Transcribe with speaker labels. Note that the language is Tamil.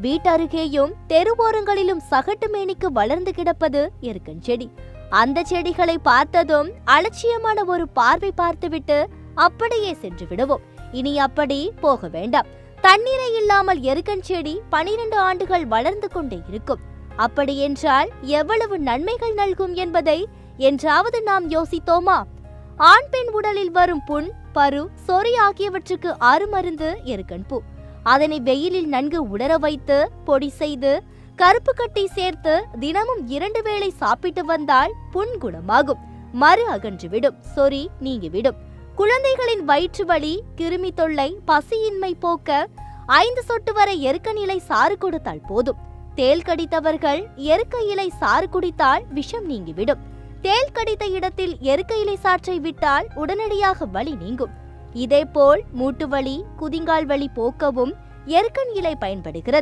Speaker 1: வீட்டருகேயும் தெருவோரங்களிலும் சகட்டு மேனிக்கு வளர்ந்து கிடப்பது எருக்கன் செடி. அந்த செடிகளை பார்த்ததும் அலட்சியமான ஒரு பார்வை பார்த்துவிட்டு அப்படியே சென்று விடுவோம். இனி அப்படி போக வேண்டாம். தண்ணீரை இல்லாமல் எருக்கன் செடி 12 ஆண்டுகள் வளர்ந்து கொண்டே இருக்கும். அப்படி என்றால் எவ்வளவு நன்மைகள் நல்கும் என்பதை என்றாவது நாம் யோசித்தோமா? ஆண் பெண் உடலில் வரும் புண், பரு, சொறி ஆகியவற்றுக்கு அருமருந்து எருக்கன் பூ. அதனை வெயிலில் நன்கு உலர வைத்து பொடி செய்து கருப்பு கட்டி சேர்த்து தினமும் 2 வேளை சாப்பிட்டு வந்தால் புண் குணமாகும், மறு அகன்றுவிடும், சொறி நீங்கிவிடும். குழந்தைகளின் வயிற்று வலி, கிருமி தொல்லை, பசியின்மை போக்க 5 சொட்டு வரை எருக்கன் இலை சாறு கொடுத்தால் போதும். தேள் கடித்தவர்கள் எருக்க இலை சாறு குடித்தால் விஷம் நீங்கிவிடும். தேள் கடித்த இடத்தில் எருக்க இலை சாற்றை விட்டால் உடனடியாக வலி நீங்கும். இதேபோல் மூட்டு வலி, குதிங்கால் வலி போக்கவும் எருக்கன் இலை பயன்படுகிறது.